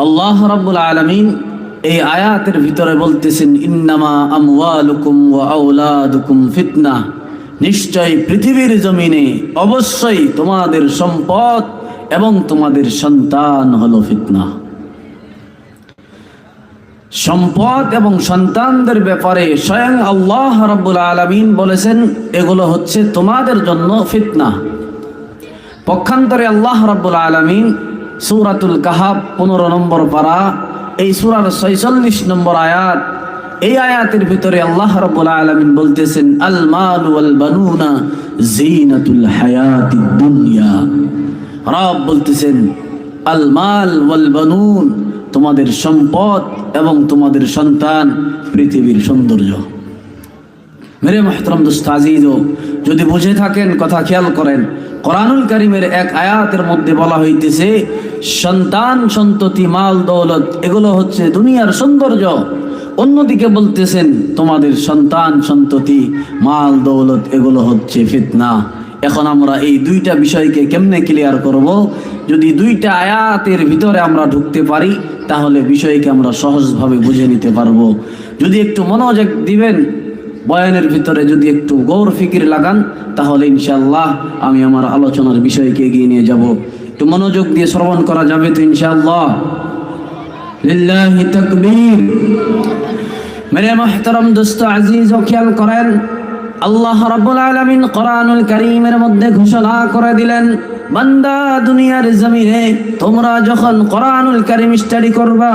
আল্লাহ রাব্বুল আলামিন এই আয়াতের ভিতরে বলতেছেন, ইন্নামা আমওয়ালুকুম ওয়া আওলাদুকুম ফিতনাহ, নিশ্চয় পৃথিবীর জমিনে অবশ্যই তোমাদের সম্পদ এবং তোমাদের সন্তান হলো ফিতনা। সম্পদ এবং সন্তানদের ব্যাপারে স্বয়ং আল্লাহ রাব্বুল আলামিন বলেছেন এগুলো হচ্ছে তোমাদের জন্য ফিতনা। পক্ষান্তরে আল্লাহ রাব্বুল আলামিন সূরাতুল কাহাফ 15 নম্বর পারা, এই সূরার 46 নম্বর আয়াত, এই আয়াতের ভিতরে আল্লাহ রাব্বুল আলামিন বলতেছেন, আল মাল ওয়াল বানুনা জিনাতুল হায়াতিদ দুনিয়া। রব বলতেছেন আল মাল ওয়াল বানুন, তোমাদের সম্পদ এবং তোমাদের সন্তান পৃথিবীর সৌন্দর্য। মেরে মুহতারাম দোস্ত আজিজো, যদি বুঝে থাকেন কথা খেয়াল করেন, কোরআনুল কারীমের এক আয়াতের মধ্যে বলা হইতেছে সন্তান সন্ততি মাল দৌলত এগুলো হচ্ছে দুনিয়ার সৌন্দর্য। অন্যদিকে বলতেছেন তোমাদের সন্তান সন্ততি মাল দৌলত এগুলো হচ্ছে ফিতনা। এখন আমরা এই দুইটা বিষয়কে কেমনে ক্লিয়ার করব? যদি দুইটা আয়াতের ভিতরে আমরা ঢুকতে পারি তাহলে বিষয়কে আমরা সহজভাবে বুঝে নিতে পারবো। যদি একটু মনোযোগ দিবেন, বয়ানের ভিতরে যদি একটু গৌর ফিকির লাগান, তাহলে ইনশাআল্লাহ আমি আমার আলোচনার বিষয়কে এগিয়ে নিয়ে যাব। একটু মনোযোগ দিয়ে শ্রবণ করা যাবে তো ইনশাআল্লাহ? লিল্লাহি তাকবীর। মেরে মুহতারাম দোস্ত আজিজ ও খেয়াল করেন, আল্লাহ রাব্বুল আলামিন কোরআনুল কারীমের মধ্যে ঘোষণা করে দিলেন, বান্দা দুনিয়ার জমিনে তোমরা যখন কোরআনুল কারীম স্টাডি করবা,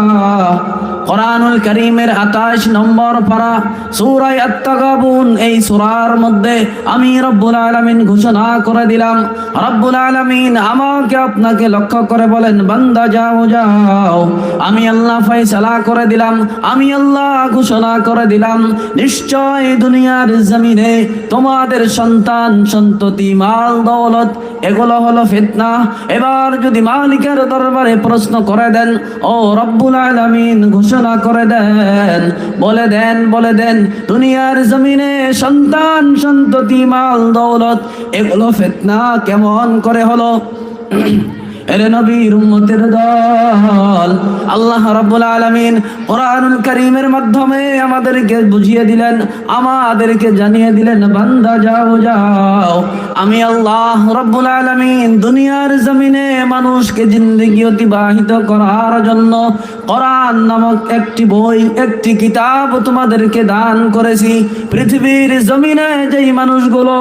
কোরআনুল কারীমের 28 নম্বর পারা সূরা আত-তাগাবুন, এই সূরার মধ্যে আমি রব্বুল আলামিন ঘোষণা করে দিলাম, রব্বুল আলামিন আমাকে আপনাকে লক্ষ্য করে বলেন, বান্দা যাও যাও, আমি আল্লাহ ফয়সালা করে দিলাম, আমি আল্লাহ ঘোষণা করে দিলাম, নিশ্চয় দুনিয়ার জমিনে তোমাদের সন্তান সন্ততি মাল দৌলত এগুলো হলো ফিতনা। এবার যদি মালিকের দরবারে প্রশ্ন করে দেন, ও রব্বুল আলামিন ঘোষণা করে দেন, বলে দেন দুনিয়ার জমিনে সন্তান সন্ততি মাল দৌলত এগুলো ফিতনা কেমন করে হলো? এরে নবীর উম্মতের দল, আল্লাহ রাব্বুল আলামিন কোরআনুল কারীমের মাধ্যমে আমাদেরকে বুঝিয়ে দিলেন, আমাদেরকে জানিয়ে দিলেন, বান্দা যাও যাও, আমি আল্লাহ রাব্বুল আলামিন দুনিয়ার জমিনে মানুষকে জিন্দেগি অতিবাহিত করার জন্য কোরআন নামক একটি বই, একটি কিতাব তোমাদেরকে দান করেছি। পৃথিবীর জমিনে যেই মানুষগুলো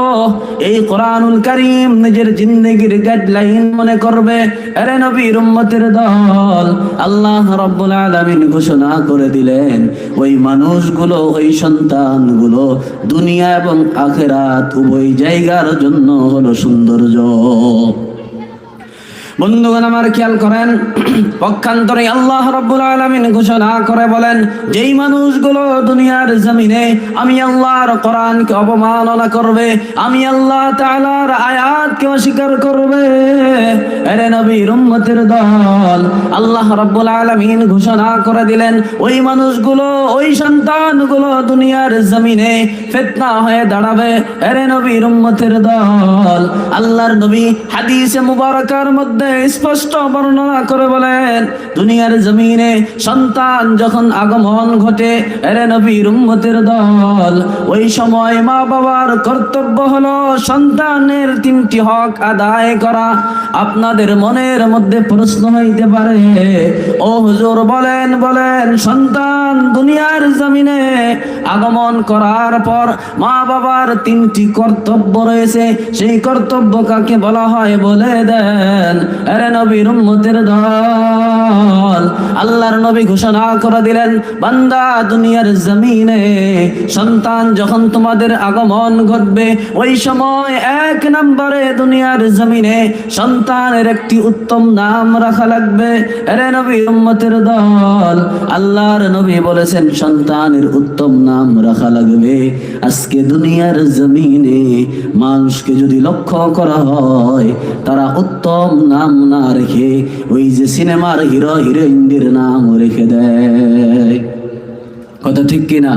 এই কোরআনুল কারীম নিজের জিন্দেগির গাইডলাইন মনে করবে, আরে নবীর উম্মতের দল, আল্লাহ রাব্বুল আলামিন ঘোষণা করে দিলেন ওই মানুষগুলো, ওই সন্তানগুলো দুনিয়া এবং আখিরাত উভয় জায়গার জন্য হলো সৌন্দর্য। বন্ধুগণ আমার খেয়াল করেন, পক্ষান্তরে আল্লাহ রাব্বুল আলামিন ঘোষণা করে বলেন, যেই মানুষগুলো দুনিয়ার জমিনে আমি আল্লাহর কোরআনকে অবমাননা করবে, আমি আল্লাহ তাআলার আয়াতকে অস্বীকার করবে, আরে নবীর উম্মতের দল, আল্লাহ রাব্বুল আলামিন ঘোষণা করে দিলেন ওই মানুষগুলো, ওই সন্তানগুলো দুনিয়ার জমিনে ফিতনা হয়ে দাঁড়াবে। আরে নবীর উম্মতের দল, আল্লাহর নবী হাদিসে মুবারাকার মধ্যে স্পষ্ট বর্ণনা করে বলেন, দুনিয়ার জমিনে সন্তান যখন আগমন ঘটে, আরে নবীর উম্মতের দল, ওই সময় মা বাবার কর্তব্য হলো সন্তানের 3টি হক আদায় করা। আপনাদের মনের মধ্যে প্রশ্ন হইতে পারে, ও হুজুর বলেন সন্তান দুনিয়ার জমিনে আগমন করার পর মা বাবার 3টি কর্তব্য রয়েছে, সেই কর্তব্য কাকে বলা হয় বলে দেন। আরে নবীর উম্মতের দল, আল্লাহর নবী ঘোষণা করে দিলেন, বান্দা দুনিয়ার জমিনে সন্তান যখন তোমাদের আগমন ঘটবে, ওই সময় 1 নম্বরে দুনিয়ার জমিনে সন্তানের একটি উত্তম নাম রাখা লাগবে। আরে নবীর উম্মতের দল, আল্লাহর নবী বলেছেন সন্তানের উত্তম নাম রাখা লাগবে। আজকে দুনিয়ার জমিনে মানুষকে যদি লক্ষ্য করা হয়, তারা উত্তম নাম না রেখে ওই যে সিনেমার হিরো হিরোইনদের নাম রেখে দেয়। কথা ঠিক কিনা?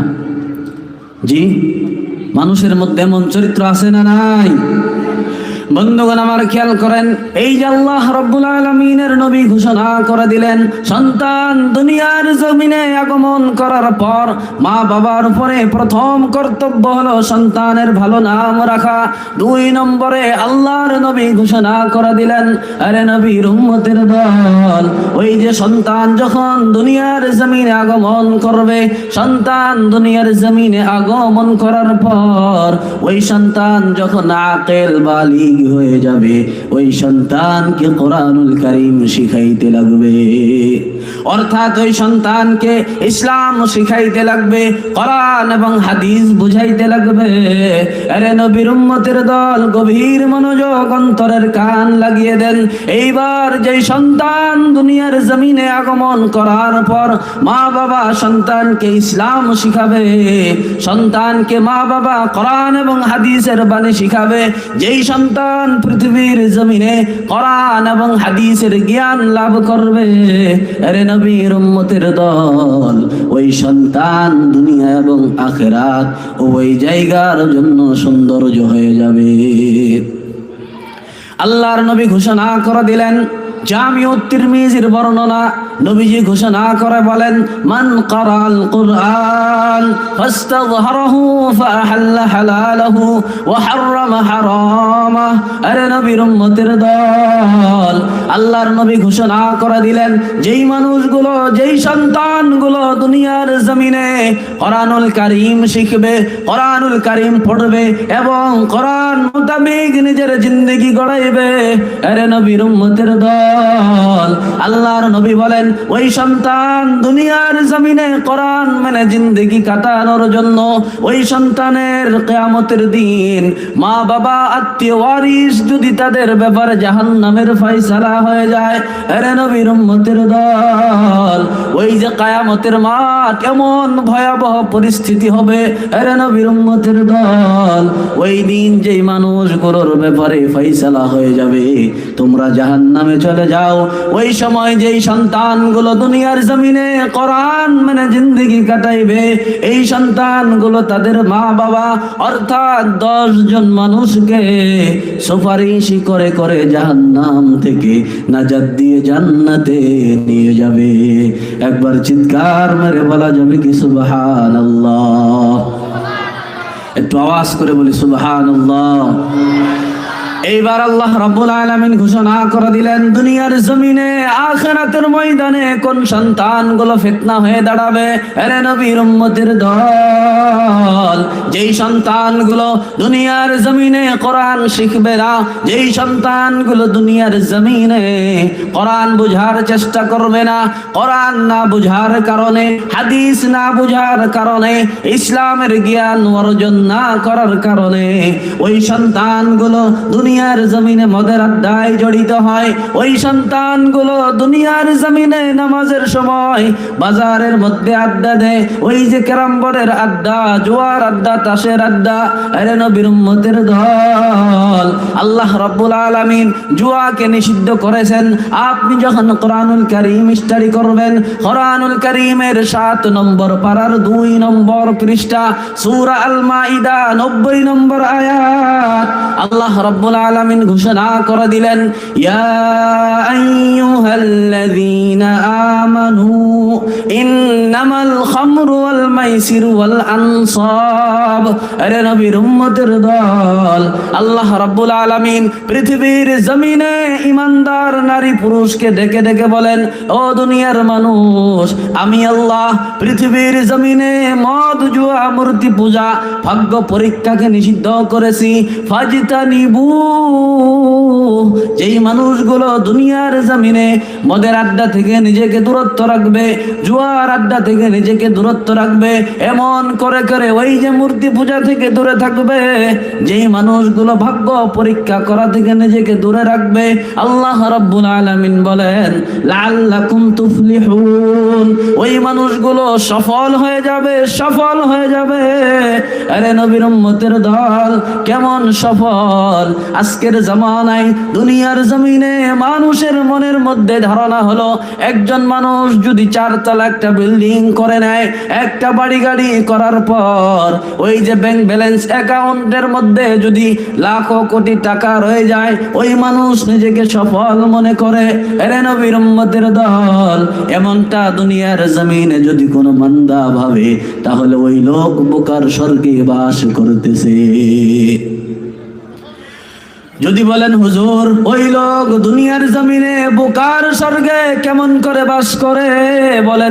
জি, মানুষের মধ্যে এমন চরিত্র আছে না নাই? বন্ধুগণ আমার খেয়াল করেন, এই যে আল্লাহ রাব্বুল আলামিনের নবী ঘোষণা করে দিলেন, সন্তান দুনিয়ার জমিনে আগমন করার পর মা বাবার উপরে প্রথম কর্তব্য হলো সন্তানের ভালো নাম রাখা। 2 নম্বরে আল্লাহর নবী ঘোষণা করে দিলেন, আরে নবীর উম্মতের দল, ওই যে সন্তান যখন দুনিয়ার জমিনে আগমন করবে, সন্তান দুনিয়ার জমিনে আগমন করার পর ওই সন্তান যখন আকেল বালিগ হয়ে যাবে, ওই সন্তানকে কোরআনুল কারীম শিখাইতে লাগবে। অর্থাৎ ওই সন্তানকে ইসলাম শিখাইতে লাগবে, কোরআন এবং হাদিস বুঝাইতে লাগবে। আরে নবীর উম্মতের দল, গভীর মনোযোগ, অন্তরের কান লাগিয়ে দেন। এইবার যেই সন্তান দুনিয়ার জমিনে আগমন করার পর মা বাবা সন্তানকে ইসলাম শিখাবে, সন্তানকে মা বাবা কোরআন এবং হাদিসের বাণী শিখাবে, যেই সন্তান পৃথিবীর জমিনে কোরআন এবং হাদিসের জ্ঞান লাভ করবে, আরে নবীর উম্মতের দল, ওই সন্তান দুনিয়া এবং আখিরাত ওই জায়গার জন্য সৌন্দর্য হয়ে যাবে। আল্লাহর নবী ঘোষণা করে দিলেন, জামিউত তিরমিজির বর্ণনা, নবীজি ঘোষণা করে বলেন, মান ক্বারাআল কুরআন ফাস্তাযহারাহু ফাআহাল্লা হালালাহু ওয়া হাররামা হারামাহু। আরে নবীর উম্মতের দল, আল্লাহর নবী ঘোষণা করে দিলেন, যেই মানুষগুলো, যেই সন্তানগুলো দুনিয়ার জমিনে কোরআনুল কারীম শিখবে, কোরআনুল কারীম পড়বে এবং কোরআন মোতাবেক নিজের জিন্দেগি গড়াইবে, আরে নবীর উম্মতের দল, আল্লাহর নবী বলেন, ওই সন্তান দুনিয়ার জমিনে কোরআন মেনে জিন্দেগি কাটানোর জন্য ওই সন্তানের কিয়ামতের দিন মা বাবা আত্মীয় ওয়ারিস যদি তাদের ব্যাপারে জাহান্নামের ফয়সালা হয়ে যায়, আরে নবীর উম্মতের দল, ওই যে কিয়ামতের মাঠ এমন ভয়াবহ পরিস্থিতি হবে, আরে নবীর উম্মতের দল, ওই দিন যেই মানুষগুলোর ব্যাপারে ফয়সালা হয়ে যাবে তোমরা জাহান্নামে চলে যাও, ওই সময় যেই সন্তানগুলো দুনিয়ার জমিনে কোরআন মানে জিন্দেগি কাটাইবে, এই সন্তানগুলো তাদের মা বাবা অর্থাৎ 10 জন মানুষকে সুপারিশ করে করে জাহান্নাম থেকে নাজাত দিয়ে জান্নাতে নিয়ে যাবে। একবার চিৎকার মেরে বলা যাবে কি সুবহানাল্লাহ? একটু আওয়াজ করে বলি সুবহানাল্লাহ। এইবার আল্লাহ রাব্বুল আলামিন ঘোষণা করে দিলেন, দুনিয়ার জমিনে আখিরাতের ময়দানে কোন সন্তানগুলো ফিতনা হয়ে দাঁড়াবে, আরে নবীর উম্মতের দল, যেই সন্তানগুলো দুনিয়ার জমিনে কোরআন শিখবে না, যেই সন্তানগুলো দুনিয়ার জমিনে কোরআন বুঝার চেষ্টা করবে না, কোরআন না বুঝার কারণে, হাদিস না বুঝার কারণে, ইসলামের জ্ঞান অর্জন না করার কারণে ওই সন্তানগুলো দুনিয়ার জমিনে মদের আড্ডায় জড়িত হয়, ওই সন্তানগুলো দুনিয়ার জমিনে নামাজের সময় বাজারের মধ্যে আড্ডা দেয়, ওই যে ক্যারাম বোর্ডের আড্ডা, জুয়ার আড্ডা, তাসের আড্ডা, আরে নবীর উম্মতের দল, আল্লাহ রাব্বুল আলামিন জুয়াকে নিষিদ্ধ করেছেন। আপনি যখন কোরআনুল কারীম স্টাডি করবেন, কোরআনুল কারীমের 7 নম্বর পারার 2 নম্বর পৃষ্ঠা, সূরা আল মাইদা 90 নম্বর আয়াত, আল্লাহ রাব্বুল আলামিন ঘোষণা করে দিলেন, ইয়া আইয়ুহাল্লাযীনা আমানু ইন্নামাল খামরু ওয়াল মাইসিরু ওয়াল আনসাব। আরে নবীর উম্মতের দল, আল্লাহ রাব্বুল আলামিন পৃথিবীর জমিনে ইমানদার নারী পুরুষকে ডেকে ডেকে বলেন, ও দুনিয়ার মানুষ, আমি আল্লাহ পৃথিবীর জমিনে মদ, জুয়া, মূর্তি পূজা, ভাগ্য পরীক্ষাকে নিষিদ্ধ করেছি। ফাজতানিবু, যেই মানুষগুলো দুনিয়ার জমিনে মদের আড্ডা থেকে নিজেকে দূরত্ব রাখবে, জুয়ার আড্ডা থেকে নিজেকে দূরত্ব রাখবে, এমন করে করে ওই যে মূর্তি পূজা থেকে দূরে থাকবে, যেই মানুষগুলো ভাগ্য পরীক্ষা করা থেকে নিজেকে দূরে রাখবে, আল্লাহ রাব্বুল আলামিন বলেন, লাআল্লাকুম তুফলিহুন, ওই মানুষগুলো সফল হয়ে যাবে, সফল হয়ে যাবে। আরে নবীর উম্মতের দল, কেমন সফল? আজকের জামানায় দুনিয়ার জমিনে মানুষের মনের মধ্যে ধারণা হলো একজন মানুষ যদি 4 তলা একটা বিল্ডিং করে নেয়, একটা বাড়ি গাড়ি করার পর ওই যে ব্যাংক ব্যালেন্স অ্যাকাউন্টের মধ্যে যদি লাখো কোটি টাকা রয়ে যায়, ওই মানুষ নিজেকে সফল মনে করে। এরে নবীর উম্মতের দল, এমনটা দুনিয়ার জমিনে যদি কোনো বান্দা ভাবে, তাহলে ওই লোক বোকার স্বর্গে বাস করতেছে। যদি বলেন হুজুর ওই লোক দুনিয়ার জমিনে বোকার স্বর্গে কেমন করে বাস করে, বলে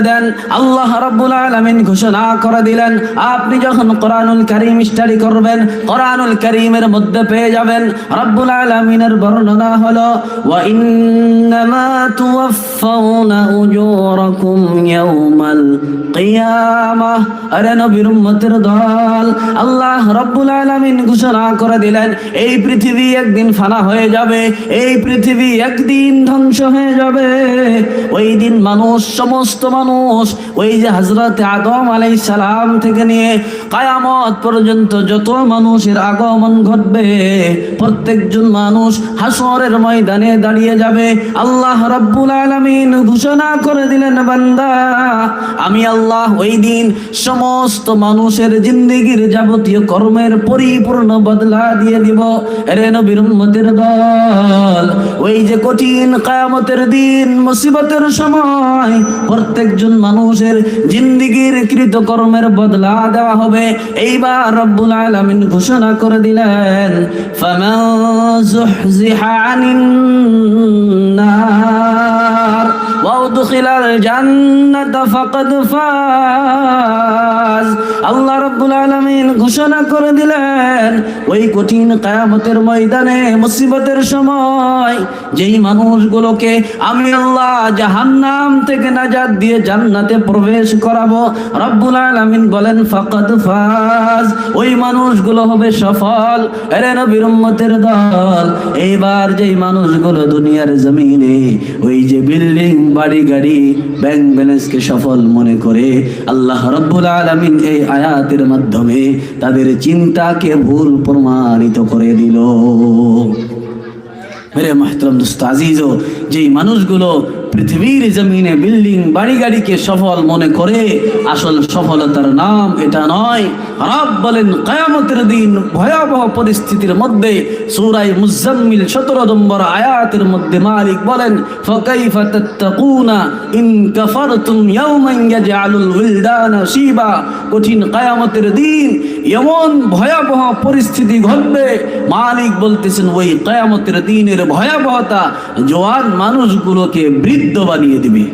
দেন আল্লাহ রাব্বুল আলামিন ঘোষণা করে দিলেন। আপনি যখন কোরআনুল কারীম স্টাডি করবেন, কোরআনুল কারীমের মধ্যে পেয়ে যাবেন রাব্বুল আলামিনের বর্ণনা হলো ওয়া ইন্নামা তুওয়াফাউনা উজুরাকুম ইয়াউমাল কিয়ামাহ। আরে নবীর উম্মতের দল, আল্লাহ রাব্বুল আলামিন ঘোষণা করে দিলেন এই পৃথিবী একদিন ফানা হয়ে যাবে, এই পৃথিবী একদিন ধ্বংস হয়ে যাবে। ওই দিন মানুষ, সমস্ত মানুষ, ওই যে হযরত আদম আলাইহিস সালাম থেকে নিয়ে কিয়ামত পর্যন্ত যত মানুষের আগমন ঘটবে, প্রত্যেকজন মানুষ হাসরের ময়দানে দাঁড়িয়ে যাবে। আল্লাহ রাব্বুল আলামিন ঘোষণা করে দিলেন, বান্দা আমি আল্লাহ ওই দিন সমস্ত মানুষের জিন্দেগির যাবতীয় কর্মের পরিপূর্ণ বদলা দিয়ে দিব। এরে নবীর উম্মতের দল, ওই যে কঠিন কিয়ামতের দিন, মুসিবতের সময় প্রত্যেকজন মানুষের জিন্দেগির কৃত কর্মের বদলা দেওয়া হবে। এইবার রব্বুল আলামিন ঘোষণা করে দিলেন ফামান যুহজিহা আনিন নার ওয়া উদখিলাল জান্নাতা ফাকাদ ফাজ। আল্লাহ রাব্বুল আলামিন ঘোষণা করে দিলেন ওই কঠিন কিয়ামতের ময়দানে, মুসিবতের সময় যেই মানুষগুলোকে আমি আল্লাহ জাহান্নাম থেকে নাজাত দিয়ে জান্নাতে প্রবেশ করাবো, রব্বুল আলামিন বলেন ফাকাদ ফাজ, ওই মানুষগুলো হবে সফল। এরে নবীর উম্মতের দল, এইবার যেই মানুষগুলো দুনিয়ার জমিনে ওই যে বিল্ডিং, বাড়ি গাড়ি, ব্যাংক ব্যালেন্সকে সফল মনে করে, আল্লাহ রাব্বুল আলামিন এই আয়াতের মাধ্যমে তাদের চিন্তাকে ভুল প্রমাণিত করে দিল। মেরে মুহতারাম দোস্ত আজিজো, যেই মানুষগুলো পৃথিবীর জমিনে বিল্ডিং, বাড়ি গাড়িকে সফল মনে করে, আসল সফলতার নাম এটা নয়। রব বলেন কিয়ামতের দিন ভয়াবহ পরিস্থিতির মধ্যে, সূরা মুজাম্মিল 17 নম্বর আয়াতের মধ্যে মালিক বলেন ফাকাইফা তাত্তাকুনা ইন কাফারতুম ইয়াওমান ইয়াজআলুল উলদানা শিবা। কঠিন কিয়ামতের দিন এমন ভয়াবহ পরিস্থিতি ঘটবে, মালিক বলতেছেন ওই কিয়ামতের দিনের ভয়াবহতা জওয়ান মানুষগুলোকে বৃদ্ধ বানিয়ে দিবে।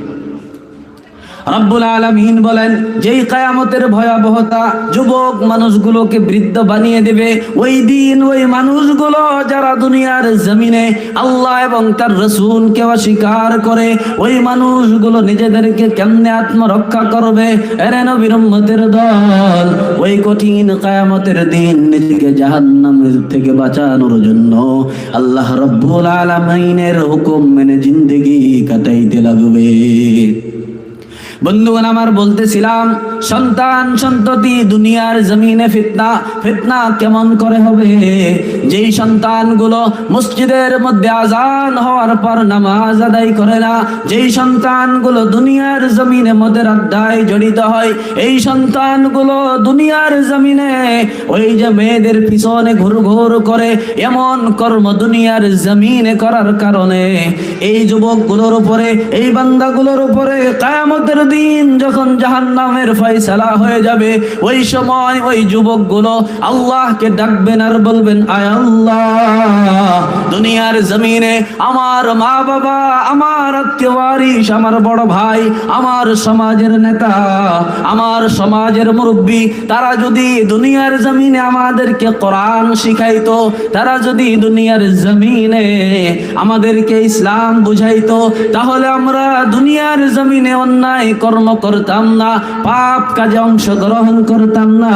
রব্বুল আলামিন বলেন যেই কিয়ামতের ভয়াবহতা যুবক মানুষগুলোকে বৃদ্ধ বানিয়ে দেবে, ওই দিন ওই মানুষগুলো যারা দুনিয়ার জমিনে আল্লাহ এবং তার রাসূলকে অস্বীকার করে, ওই মানুষগুলো নিজেদেরকে কেমনে আত্মরক্ষা করবে? এরে নবীর উম্মতের দল, ওই কঠিন কিয়ামতের দিন নিজেকে জাহান্নামের থেকে বাঁচানোর জন্য আল্লাহ রব্বুল আলামিনের হুকুম মেনে জিন্দেগি কাটাইতে লাগবে। বন্ধুগণ আমার, বলতেছিলাম সন্তান সন্ততি দুনিয়ার জমিনে ফিতনা। ফিতনা কেমন করে হবে? যেই সন্তানগুলো মসজিদের মধ্যে আজান হওয়ার পর নামাজ আদায় করে না, যেই সন্তানগুলো দুনিয়ার জমিনে মদের আড্ডায় জড়িত হয়, এই সন্তানগুলো দুনিয়ার জমিনে ওই যে মেয়েদের পিছনে ঘুরঘুর করে, এমন কর্ম দুনিয়ার জমিনে করার কারণে এই যুবকগুলোর উপরে, এই বান্দাগুলোর উপরে কিয়ামতের দিন যখন জাহান্নামের ফয়সালা হয়ে যাবে, ওই সময় ওই যুবকগুলো আল্লাহকে ডাকবেন আর বলবেন আয় আল্লাহ, দুনিয়ার জমিনে আমার মা বাবা, আমার আত্মীয় ওয়ারিস, আমার বড় ভাই, আমার সমাজের নেতা, আমার সমাজের মুরব্বী, তারা যদি দুনিয়ার জমিনে আমাদেরকে কোরআন শিখাইতো, তারা যদি দুনিয়ার জমিনে আমাদেরকে ইসলাম বুঝাইতো, তাহলে আমরা দুনিয়ার জমিনে অন্যায় কর্ম করতাম না, পাপ কাজে অংশগ্রহণ করতাম না।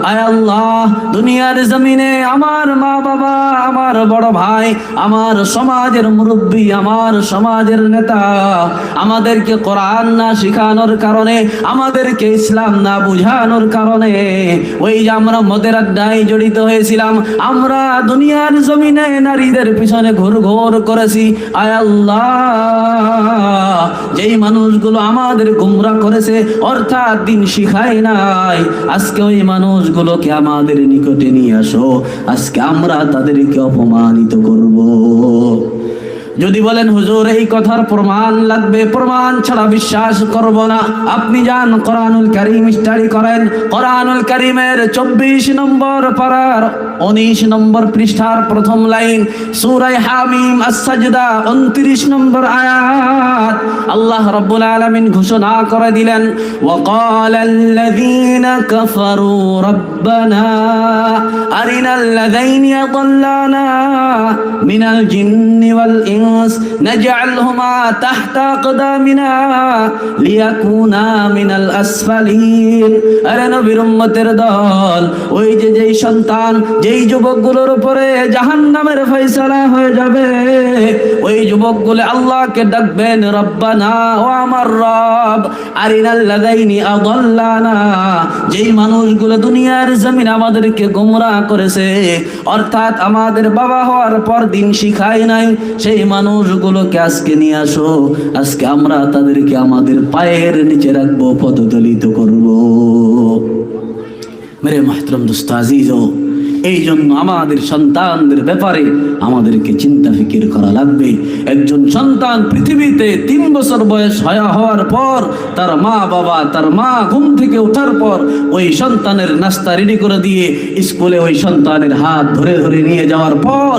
আয় আল্লাহ, দুনিয়ার জমিনে আমার মা বাবা, আমার বড় ভাই, আমার সমাজের মুরব্বী, আমার সমাজের নেতা আমাদেরকে কোরআন না শিখানোর কারণে, আমাদেরকে ইসলাম না বুঝানোর কারণে ওই যে আমরা মদের আড্ডায় জড়িত হয়েছিলাম, আমরা দুনিয়ার জমিনে নারীদের পিছনে ঘুরঘুর করেছি। আয় আল্লাহ, যেই মানুষগুলো আমাদের গুমরাহ করেছে অর্থাৎ দিন শিখায় নাই, আজকে ওই মানুষগুলোকে আমাদের নিকটে নিয়ে আসো, আজকে আমরা তাদেরকে অপমানিত করব। যদি বলেন হুজুর এই কথার প্রমাণ লাগবে, প্রমাণ ছাড়া বিশ্বাস করব না, আপনি যান কোরআনুল কারীম স্টাডি করেন। কোরআনুল কারীমের 24 নম্বর পারার 19 নম্বর পৃষ্ঠার প্রথম লাইন, সূরা হামিম আস-সাজদা 29 নম্বর আয়াত, আল্লাহ রাব্বুল আলামিন ঘোষণা করে দিলেন, ওয়াকালাল্লাযীনা কাফারু রাব্বানা আরিনাল লাযাইনি আযাল্লানা মিনাল জিন্নি ওয়াল نجعلهما تحت أقدامنا ليكونا من الأسفلين। আরে নবীর উম্মতের দল, ওই যে যেই সন্তান, যেই যুবকগুলোর উপরে জাহান্নামের ফয়সালা হয়ে যাবে, ওই যুবকগুলো আল্লাহকে ডাকবেন, রব্বানা, ও আমার রব, আরিনাল লাযাইনি আযাল্লানা, যেই মানুষগুলো দুনিয়ার জমিনে আমাদেরকে গোমরাহ করেছে অর্থাৎ আমাদের বাবা হওয়ার পর দিন শিখায় নাই, সেই মানুষগুলোকে আজকে নিয়ে আসো, আজকে আমরা তাদেরকে আমাদের পায়ের নিচে রাখবো, পদদলিত করব। মেরে মুহতারাম দোস্ত আজিজো, এই জন্য আমাদের সন্তানদের ব্যাপারে আমাদেরকে চিন্তা ফিকির করা লাগবে। একজন সন্তান পৃথিবীতে 3 বছর বয়স হওয়ার পর তার মা বাবা, তার মা ঘুম থেকে ওঠার পর ওই সন্তানের নাস্তা রেডি করে দিয়ে স্কুলে ওই সন্তানের হাত ধরে ধরে নিয়ে যাওয়ার পর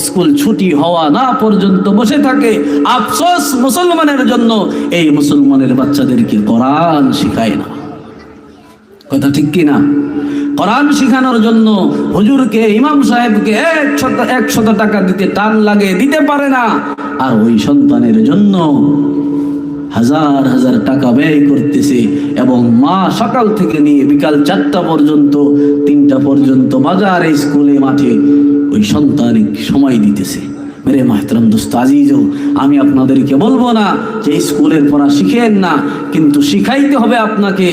স্কুল ছুটি হওয়া না পর্যন্ত বসে থাকে। আফসোস মুসলমানের জন্য, এই মুসলমানের বাচ্চাদেরকে কোরআন শিখায় না। কথা ঠিক কিনা? কোরআন শিখানোর জন্য হুজুরকে, ইমাম সাহেবকে 100 টাকা দিতে টান লাগে, দিতে পারে না, আর ওই সন্তানের জন্য হাজার হাজার টাকা ব্যয় করতেছে, এবং মা সকাল থেকে নিয়ে বিকাল 4টা পর্যন্ত, 3টা পর্যন্ত বাজারে, স্কুলে, মাঠে ওই সন্তানিক সময় দিতেছে। মেরে মুহতারাম দোস্ত আজিজো, আমি আপনাদেরকে বলবো না যে স্কুলের পড়া শিখেন না, কিন্তু শিখাইতে হবে আপনাকে।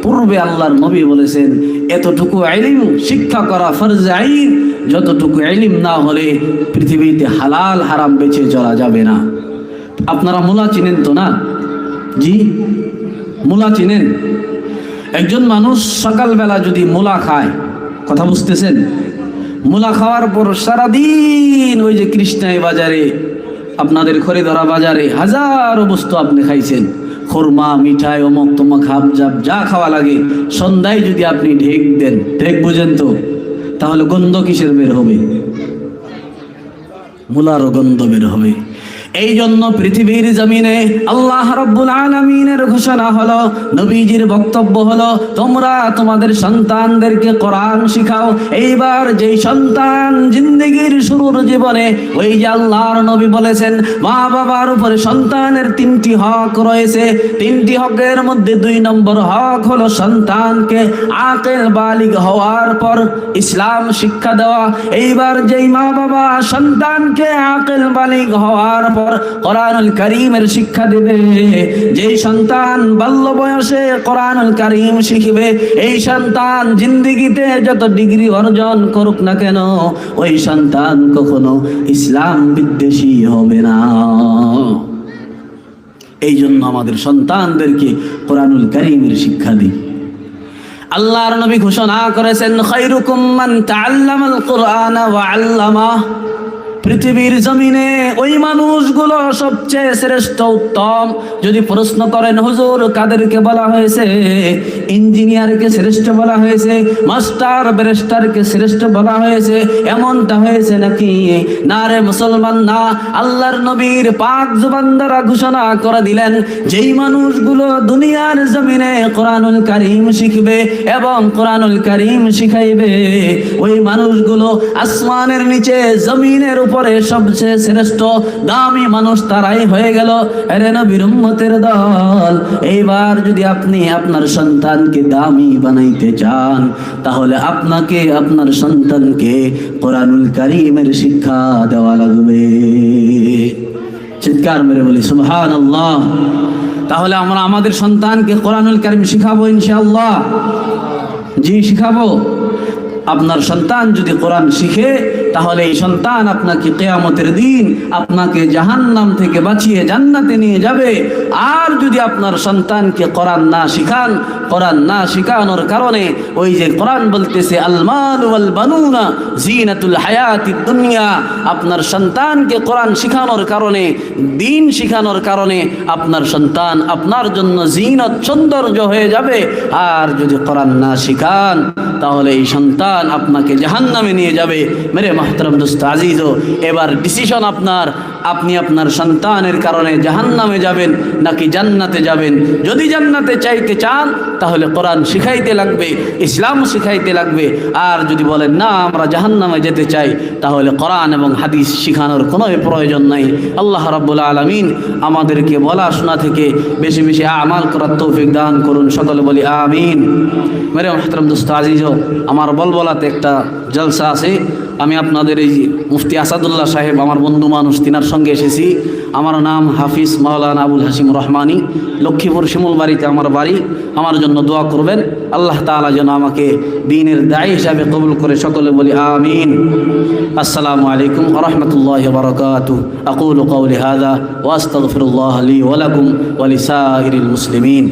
পূর্বে আল্লাহর নবী বলেছেন, এতটুকু ইলম শিক্ষা করা ফরজ আইন, যতটুকু ইলম না হলে পৃথিবীতে হালাল হারাম বেঁচে চলা যাবে না। আপনারা মূলা চিনেন তো না? জি, মূলা চিনেন? একজন মানুষ সকালবেলা যদি মূলা খায়, কথা বুঝতেছেন, মূলা খাওয়ার পর সারাদিন ওই যে কৃষ্ণাই বাজারে, আপনাদের খরিদরা বাজারে হাজারো বস্তু আপনি খাইছেন, খুরমা, মিঠাই, অমক তমক, হাবজাব, যা খাওয়া লাগে, সন্ধ্যায় যদি আপনি ঢেক দেন, ঢেক বুঝেন তো, তাহলে গন্ধ কিসের বের হবে? মূলারও গন্ধ বের হবে। এই জন্য পৃথিবীর জমিনে আল্লাহ রাব্বুল আলামিনের ঘোষণা হলো, নবীজির বক্তব্য হলো, তোমরা তোমাদের সন্তানদেরকে কোরআন শিখাও। এইবার যেই সন্তান জিন্দেগির শুরুর জীবনে, ওই যে আল্লাহর নবী বলেছেন, মা বাবার উপরে সন্তানের 3টি হক রয়েছে। 3টি হকের মধ্যে 2 নম্বর হক হলো সন্তানকে আকিল বালিগ হওয়ার পর ইসলাম শিক্ষা দেওয়া। এইবার যেই মা বাবা সন্তানকে আকিল বালিগ হওয়ার পর কোরআনুল কারীমের শিক্ষা দেবে, যেই সন্তান বাল্য বয়সে কোরআনুল কারীম শিখবে, এই সন্তান জিন্দেগিতে যত ডিগ্রি অর্জন করুক না কেন, ওই সন্তান কখনো ইসলাম বিদ্বেষী হবে না। এই জন্য আমাদের সন্তানদেরকে কোরআনুল কারীমের শিক্ষা দিই। আল্লাহর নবী ঘোষণা করেছেন, খায়রুকুম মান তাআল্লামাল কুরআনা ওয়া আল্লামাহ। পৃথিবীর জমিনে ওই মানুষগুলো সবচেয়ে শ্রেষ্ঠ, উত্তম। যদি প্রশ্ন করেন হুজুর কাদেরকে বলা হয়েছে, ইঞ্জিনিয়ারকে শ্রেষ্ঠ বলা হয়েছে, মাস্টার ব্যারিস্টারকে শ্রেষ্ঠ বলা হয়েছে, এমনটা হয়েছে নাকি? না রে মুসলমান, না। আল্লাহর নবীর পাক জবান দ্বারা ঘোষণা করে দিলেন, যেই মানুষগুলো দুনিয়ার জমিনে কোরআনুল কারীম শিখবে এবং কোরআনুল কারীম শিখাইবে, ওই মানুষগুলো আসমানের নিচে জমিনের উপর পরে সবচেয়ে শ্রেষ্ঠ দামি মানুষ তারাই হয়ে গেল আরে নবীর উম্মতের দল। এইবার যদি আপনি আপনার সন্তানকে দামি বানাইতে চান, তাহলে আপনাকে আপনার সন্তানকে কোরআনুল কারীমের শিক্ষা দেওয়া লাগবে। চিৎকার মেরে বলি সুবহানাল্লাহ। তাহলে আমরা আমাদের সন্তানকে কোরআনুল কারীম শিখাবো ইনশাআল্লাহ। জি শিখাবো। আপনার সন্তান যদি কোরআন শিখে, তাহলে এই সন্তান আপনাকে কিয়ামতের দিন আপনাকে জাহান্নাম থেকে বাঁচিয়ে জান্নাতে নিয়ে যাবে। আর যদি আপনার সন্তানকে কোরআন না শিখান, কোরআন না শিখানোর কারণে ওই যে কোরআন বলতেছে আল মাল ওয়াল বানুনা জিনাতুল হায়াতিদ দুনিয়া, আপনার সন্তানকে কোরআন শিখানোর কারণে, দ্বীন শিখানোর কারণে আপনার সন্তান আপনার জন্য জিনত সৌন্দর্য হয়ে যাবে। আর যদি কোরআন না শিখান, তাহলে এই সন্তান আপনাকে জাহান্নামে নিয়ে যাবে। মেরে মাহতারাম দোস্ত আজিজ, এবার ডিসিশন আপনার। আপনি আপনার সন্তানের কারণে জাহান্নামে যাবেন নাকি জান্নাতে যাবেন? যদি জান্নাতে চাইতে চান, তাহলে কোরআন শিখাইতে লাগবে, ইসলাম শিখাইতে লাগবে। আর যদি বলেন না আমরা জাহান্নামে যেতে চাই, তাহলে কোরআন এবং হাদিস শিখানোর কোনো প্রয়োজন নাই। আল্লাহ রাব্বুল আলামিন আমাদেরকে বলা শোনা থেকে বেশি বেশি আমাল করার তৌফিক দান করুন। সকলে বলি আমিন। মেরে মাহতারাম দোস্ত আজিজ, আমার বলবলাতে একটা জলসা আছে। আমি আপনাদের এই মুফতি আসাদুল্লাহ সাহেব, আমার বন্ধু মানুষ, তিনার সঙ্গে এসেছি। আমার নাম হাফিজ মাওলানা আবুল হাশিম রহমানী, লক্ষ্মীপুর শিমুলবাড়িতে আমার বাড়ি। আমার জন্য দোয়া করবেন, আল্লাহ তাআলা যেন আমাকে দ্বীনের দায়ী হিসাবে কবুল করে। সকলে বলি আমিন। আসসালামু আলাইকুম ওয়া রাহমাতুল্লাহি ওয়া বারাকাতুহু। আকুলু কওলি হাযা ওয়া আস্তাগফিরুল্লাহ লি ওয়া লাকুম ওয়া লিসাইরিল মুসলিমিন।